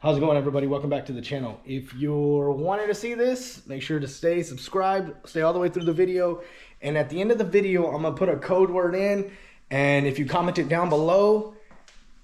How's it going, everybody? Welcome back to the channel. If you're wanting to see this, make sure to stay subscribed, stay all the way through the video. And at the end of the video, I'm gonna put a code word in, and if you comment it down below,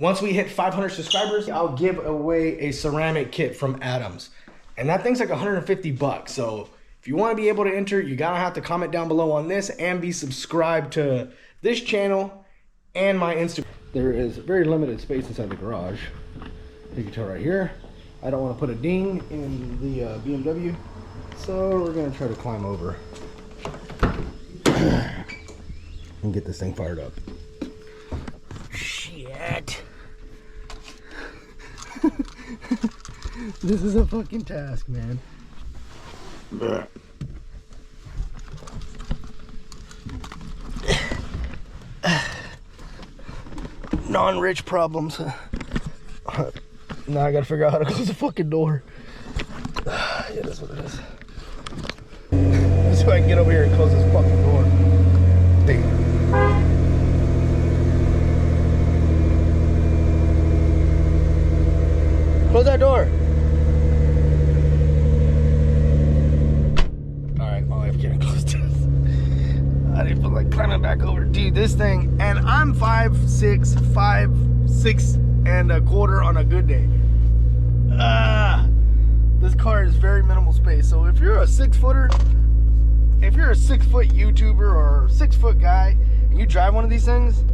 once we hit 500 subscribers, I'll give away a ceramic kit from Adams. And that thing's like 150 bucks. So if you want to be able to enter, you gotta have to comment down below on this and be subscribed to this channel and my Instagram. There is very limited space inside the garage. You can tell right here, I don't want to put a ding in the BMW, so we're going to try to climb over and get this thing fired up. Shit. This is a fucking task, man. Non-rich problems. Now I gotta figure out how to close the fucking door. Yeah, that's what it is. So I can get over here and close this fucking door. Dang. Close that door. Alright, I can't close this. I didn't feel like climbing back over. Dude, this thing, and I'm 5'6", 5'6" and a quarter on a good day. This car is very minimal space. So if you're a 6-footer, if you're a 6-foot YouTuber or 6-foot guy and you drive one of these things,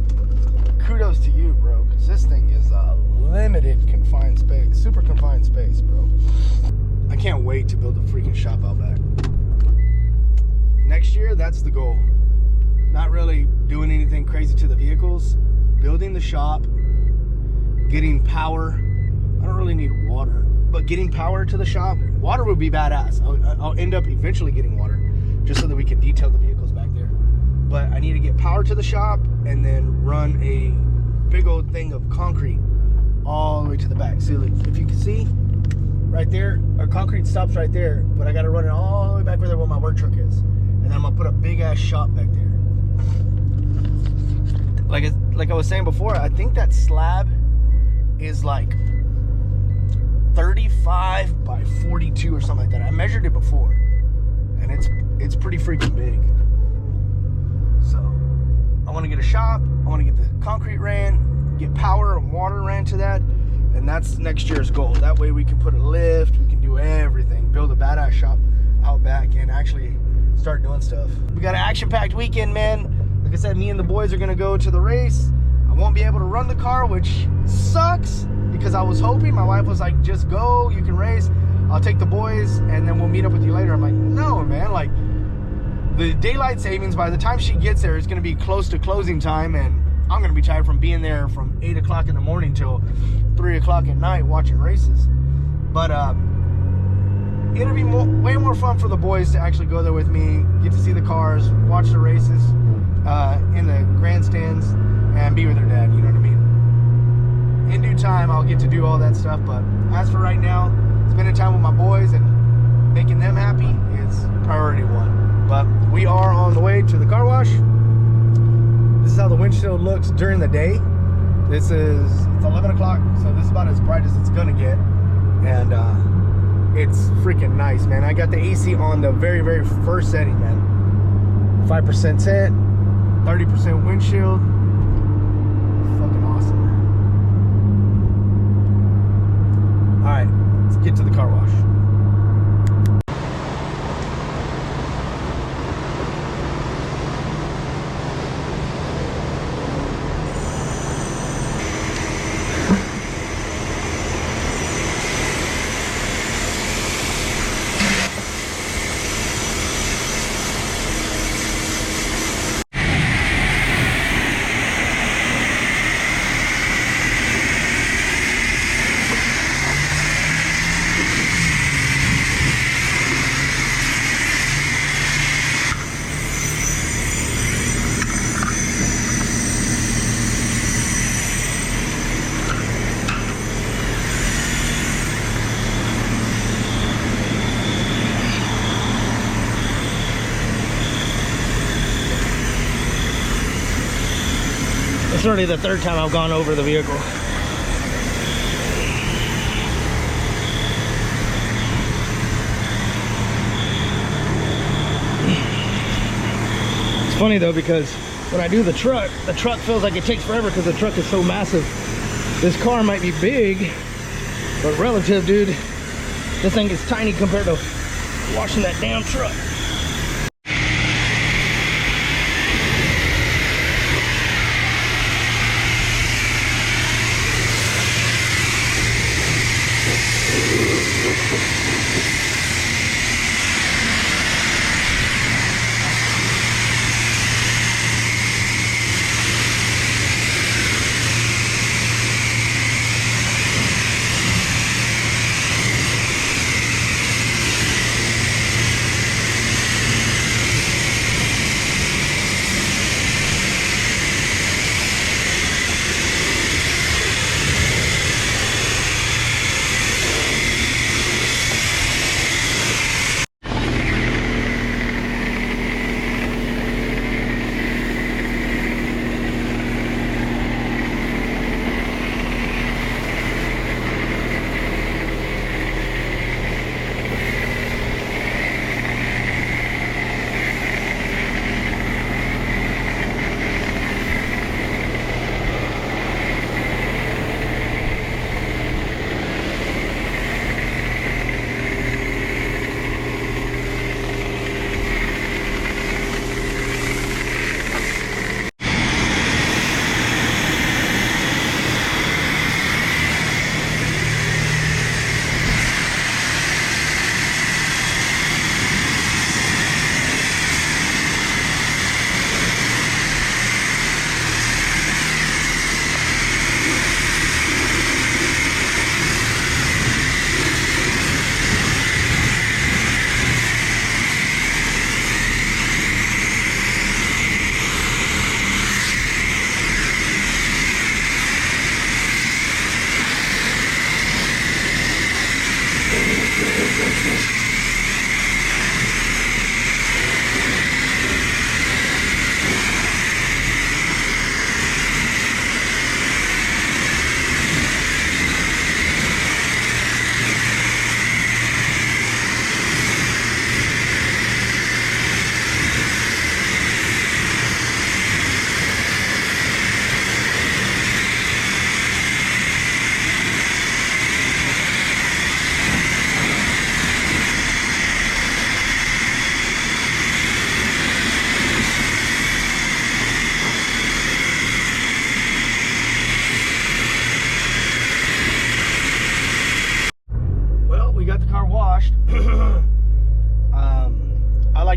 kudos to you, bro, because this thing is a limited confined space, super confined space, bro. I can't wait to build a freaking shop out back. Next year, that's the goal. Not really doing anything crazy to the vehicles, building the shop, getting power. I don't really need water, but getting power to the shop. Water would be badass. I'll end up eventually getting water just so that we can detail the vehicles back there. But I need to get power to the shop and then run a big old thing of concrete all the way to the back. See, like, if you can see right there, our concrete stops right there, but I got to run it all the way back where my work truck is. And then I'm going to put a big ass shop back there. Like I was saying before, I think that slab is like 35 by 42 or something like that. I measured it before, and it's pretty freaking big. So I want to get a shop. I want to get the concrete ran, get power and water ran to that, and that's next year's goal. That way we can put a lift, we can do everything, build a badass shop out back, and actually start doing stuff. We got an action-packed weekend, man. Like I said, me and the boys are gonna go to the race. I won't be able to run the car, which sucks, because I was hoping, my wife was like, just go, you can race, I'll take the boys and then we'll meet up with you later. I'm like, no, man, like, the daylight savings, by the time she gets there, it's gonna be close to closing time, and I'm gonna be tired from being there from 8 o'clock in the morning till 3 o'clock at night watching races. But it'll be way more fun for the boys to actually go there with me, get to see the cars, watch the races in the grandstands, and be with their dad, you know what I mean? In due time, I'll get to do all that stuff, but as for right now, spending time with my boys and making them happy is priority one. But we are on the way to the car wash. This is how the windshield looks during the day. It's 11 o'clock, so this is about as bright as it's gonna get. And it's freaking nice, man. I got the AC on the very, very first setting, man. 5% tint, 30% windshield. Fucking awesome, man. All right, let's get to the car wash. It's already the third time I've gone over the vehicle. funny though, because when I do the truck feels like it takes forever because the truck is so massive. This car might be big, but relative, dude, this thing is tiny compared to washing that damn truck.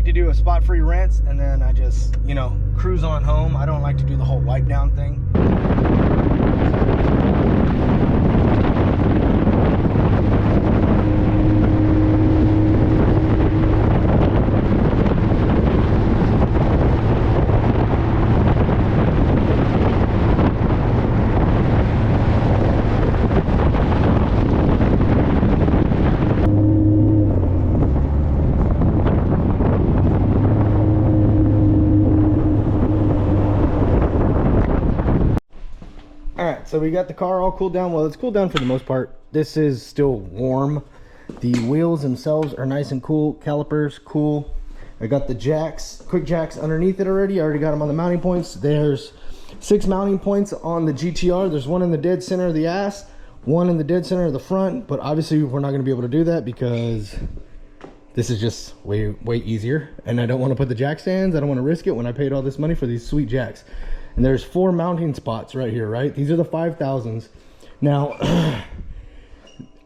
To do a spot-free rinse, and then I just, you know, cruise on home. I don't like to do the whole wipe down thing. So we got the car all cooled down. Well, it's cooled down for the most part. This is still warm. The wheels themselves are nice and cool. Calipers, cool. I got the jacks, quick jacks underneath it already. I already got them on the mounting points. There's 6 mounting points on the GTR. There's one in the dead center of the ass, one in the dead center of the front, but obviously we're not gonna be able to do that because this is just way easier. And I don't wanna put the jack stands. I don't wanna risk it when I paid all this money for these sweet jacks. And there's 4 mounting spots right here, right? These are the 5000s. Now,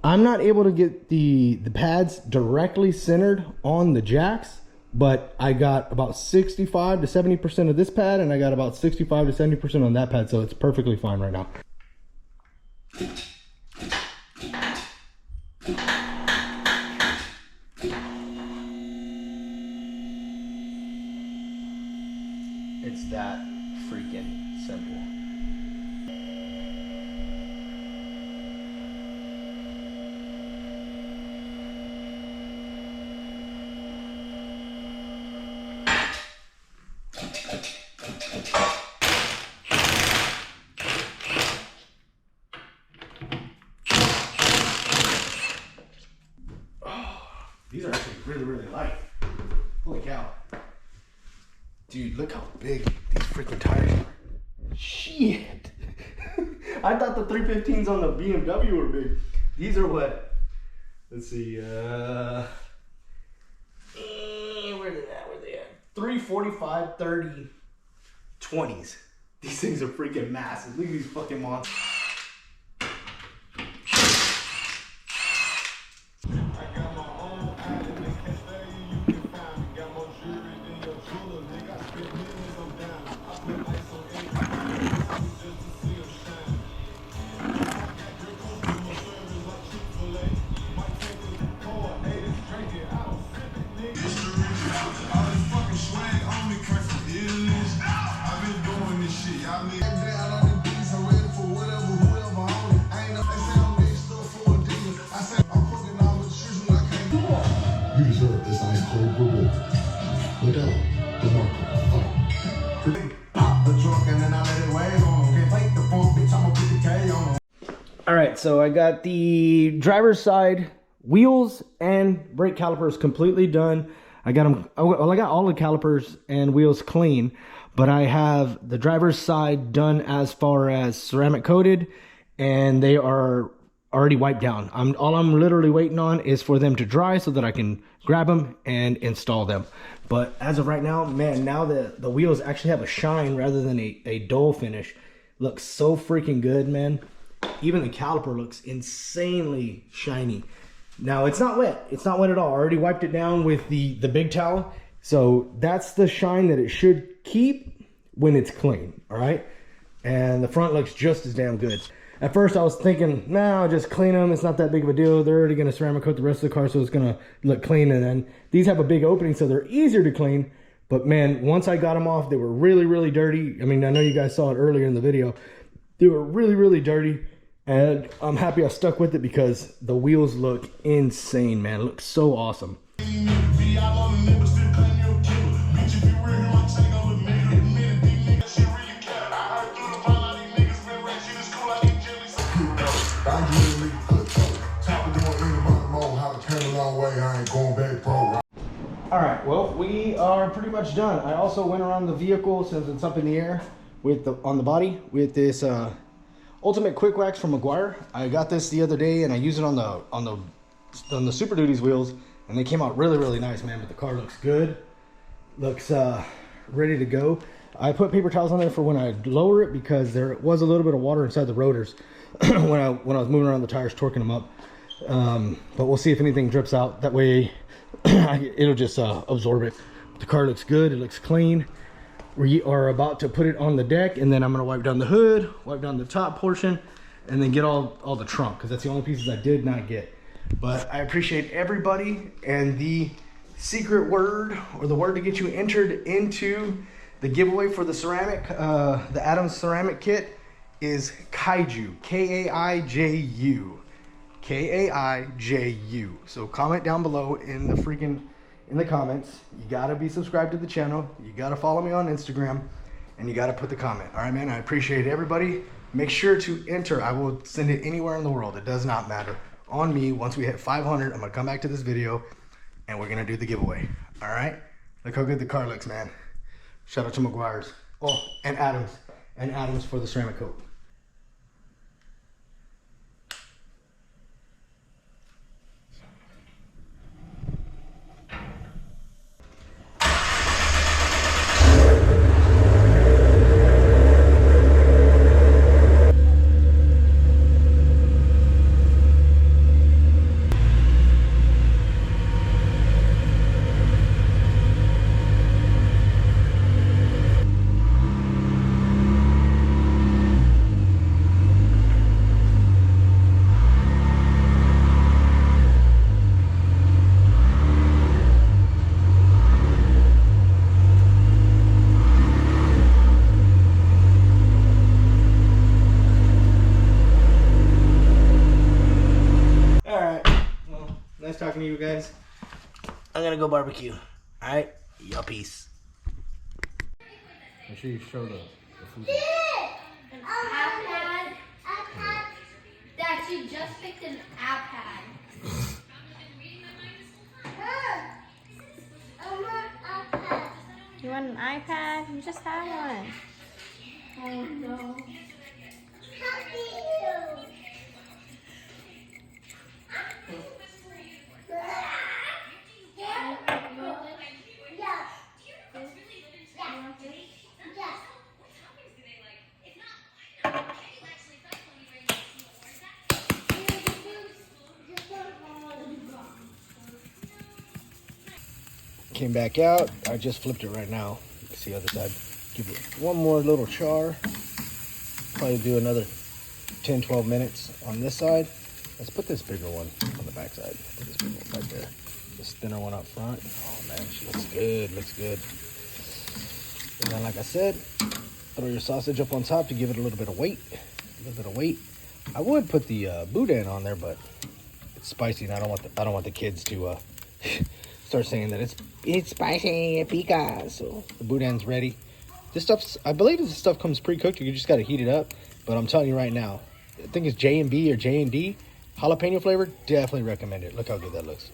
I'm not able to get the pads directly centered on the jacks, but I got about 65 to 70% of this pad, and I got about 65 to 70% on that pad, so it's perfectly fine right now. It's that freaking simple. Oh, these are actually really light. Holy cow. Dude, look how big these freaking tires are. Shit. I thought the 315s on the BMW were big. These are what? Let's see. Where are they at? 345, 30, 20s. These things are freaking massive. Look at these fucking monsters. You deserve this ice cold reward. Without the market, pop the trunk and then I let it weigh on. Can't take the phone, bitch, I'm a 50K on. All right, so I got the driver's side wheels and brake calipers completely done. I got them, well, I got all the calipers and wheels clean, but I have the driver's side done as far as ceramic coated, and they are already wiped down. All I'm literally waiting on is for them to dry so that I can grab them and install them. But as of right now, man, now the wheels actually have a shine rather than a dull finish. Looks so freaking good, man. Even the caliper looks insanely shiny. Now it's not wet. It's not wet at all. I already wiped it down with the big towel. So that's the shine that it should keep when it's clean, all right? And the front looks just as damn good. At first I was thinking, nah, I'll just clean them. It's not that big of a deal. They're already gonna ceramic coat the rest of the car, so it's gonna look clean. And then these have a big opening, so they're easier to clean. But man, once I got them off, they were really, really dirty. I mean, I know you guys saw it earlier in the video. They were really, really dirty. And I'm happy I stuck with it because the wheels look insane, man. It looks so awesome. Alright, well, we are pretty much done. I also went around the vehicle, since it's up in the air, with on the body with this Ultimate Quick Wax from Meguiar. I got this the other day and I used it on the Super Duties wheels, and they came out really, really nice, man. But the car looks good, looks ready to go. I put paper towels on there for when I lower it because there was a little bit of water inside the rotors when I was moving around the tires, torquing them up. But we'll see if anything drips out. That way it'll just absorb it. The car looks good. It looks clean. We are about to put it on the deck, and then I'm going to wipe down the hood, wipe down the top portion, and then get all the trunk, because that's the only pieces I did not get. But I appreciate everybody, and the secret word, or the word to get you entered into the giveaway for the ceramic, the Adams ceramic kit, is Kaiju. K-A-I-J-U. K-A-I-J-U. So comment down below in the comments. You gotta be subscribed to the channel, you gotta follow me on Instagram, and you gotta put the comment. All right, man, I appreciate everybody. Make sure to enter. I will send it anywhere in the world. It does not matter. On me, once we hit 500, I'm gonna come back to this video and we're gonna do the giveaway. All right, look how good the car looks, man. Shout out to Meguiar's. Oh, and Adams for the ceramic coat. Talking to you guys. I'm gonna go barbecue. All right, y'all, peace. Make sure you show the food. An iPad. Dad, she just picked an iPad. want an iPad? You just had one. Oh no. Came back out. I just flipped it right now. You can see the other side. Give it one more little char. Probably do another 10-12 minutes on this side. Let's put this bigger one on the back side. Put this bigger one right there. This thinner one up front. Oh man, she looks good. Looks good. And then, like I said, throw your sausage up on top to give it a little bit of weight. A little bit of weight. I would put the boudin on there, but it's spicy, and I don't want the kids to start saying that it's spicy, pica. So the boudin's ready. This stuff's, I believe this stuff comes pre-cooked. You just got to heat it up. But I'm telling you right now, I think it's J&B or J&D jalapeno flavor. Definitely recommend it. Look how good that looks.